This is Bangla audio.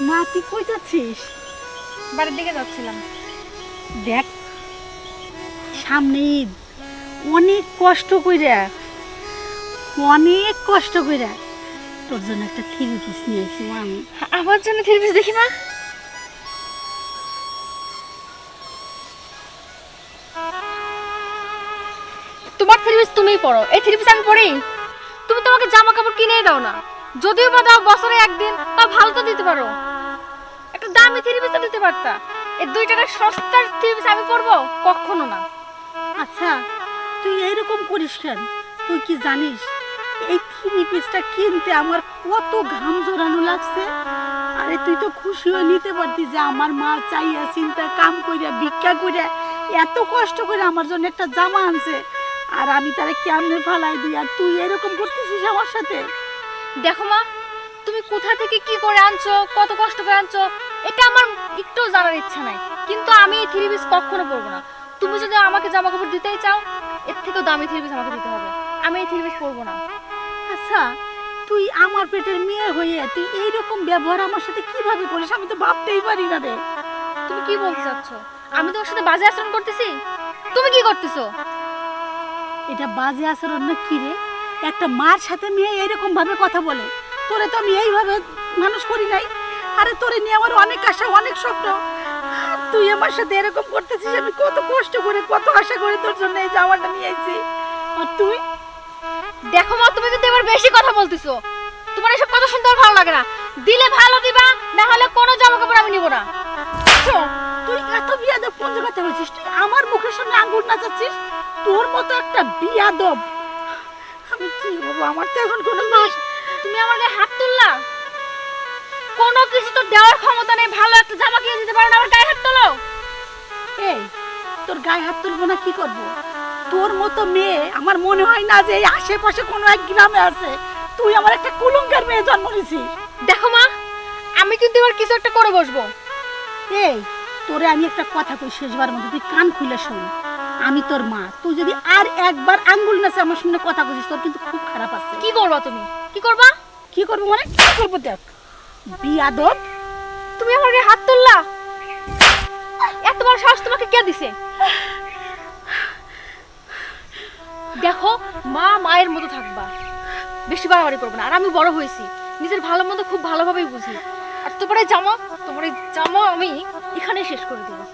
মা তুই কই যাচ্ছিস? বাড়ির দিকে যাচ্ছিলাম। দেখ সামনে ঈদ, অনেক কষ্ট কইরা তোর জন্য একটা থ্রি পিস নিয়ে আসি মা আমি। আমার জন্য থ্রি পিস দেখি মা। তোমার থ্রি পিস তুমিই পরো, এই থ্রি পিস আমি পরি? তুমি তো আমাকে জামা কাপড় কিনে দাও না, যদিও বা দাও বছরে একদিন, তা ভালো তো দিতে পারো। একটা দামি থ্রি পিস তো দিতে পারতা। এই 2 টাকার সস্তার থ্রি পিস আমি পরবো? কখনো না। আচ্ছা তুই এইরকম করিস কেন? তুই কি জানিস এই থ্রি পিসটা কিনতে আমার কত ঘাম জড়ানো লাগছে? আরে তুই তো খুশি হয়ে নিতে পারতি যে আমার মা চাইয়া চিন্তা কাম কইরা ভিক্ষা কইরা এত কষ্ট করে আমার জন্য একটা জামা আনছে, আর আমি তারে কেমনে ফালাই দিই, আর তুই এরকম করতেছিস আমার সাথে? দেখো মা, তুমি কোথা থেকে কি করে আনছো, কত কষ্ট করে আনছো, এটা আমার একটু জানার ইচ্ছা নাই, কিন্তু আমি এই থ্রি পিস কখনো পরবো না। তুমি যদি আমাকে জামা কাপড় দিতেই চাও, এর থেকেও দামি থ্রি পিস আমাকে দিতে হবে। আমি এই থ্রি পিস পরবো না। আচ্ছা তুই আমার পেটের মেয়ে হয়ে তুই এইরকম ব্যবহার আমার সাথে কিভাবে করিস? আমি তো ভাবতেই পারি না রে। তুমি কি বলতে চাচ্ছ? আমি তোমার সাথে বাজে আচরণ করতেছি? তুমি কি করতেছো? এটা বাজে আচরণ না কি রে? একটা মার সাথে মেয়ে এরকম ভাবে কথা বলে? তোরে তো আমি এইভাবে মানুষ করি নাই। আরে তোরে নিয়ে আমার অনেক আশা, অনেক স্বপ্ন, তুই আমার সাথে এরকম করতেছিস। আমি কত কষ্ট করে, কত আশা করে তোর জন্য এই জামাটা নিয়ে আইছি, আর তুই? দেখো মা, তুমি কিন্তু এবার বেশি কথা বলতেছো। তোমার এসব কথা শুনতে আমার ভালো লাগে না। দিলে ভালো দিবা, না হলে কোনো জামা কাপড় আমি নিব না। তুই এত বিয়াদব কোন জায়গাতে হয়েছিস? তুই আমার মুখের সামনে আঙ্গুল নাচাচ্ছিস? তোর মতো একটা বিয়াদব আমি কি বলবো? আমার তো এখন কোনো মাস। তুমি আমার গায়ে হাত তুললা? কোনো কিছু তো দেওয়ার ক্ষমতা নেই, ভালো একটা জামা কিনে দিতে পারো না, আমার গায়ে হাত তোলো? এই তোর গায়ে হাত তুলবো না কি করব? তোর মতো মেয়ে আমার মনে হয় না যে এই আশেপাশে কোনো এক গ্রামে আছে। তুই আমার একটা কুলঙ্কার মেয়ে জন্ম দিয়েছিস। দেখো মা, আমি কিন্তু এবার কিছু একটা করে বসবো। এই তোরে আমি একটা কথা কই শেষবার মধ্যে, তুই কান খুলে শোন। আমি তোর মা, তুই যদি আর একবার আঙ্গুল নাচে আমার সামনে কথা কইছিস তোর কিন্তু খুব খারাপ আছে। কি করবা তুমি? কি করবা? কি করবো মানে কি করবো? দেখ বিয়াদব, তুমি আমার গায়ে হাত তুললা? এত বড় সাহস তোমাকে কে দিছে? দেখো মা, মায়ের মতো থাকবা, বেশি বাড়াবাড়ি করবে না। আর আমি বড় হয়েছি, নিজের ভালো মন্দ খুব ভালোভাবেই বুঝি। আর তোমার এই জামা আমি এখানে শেষ করে দেবো।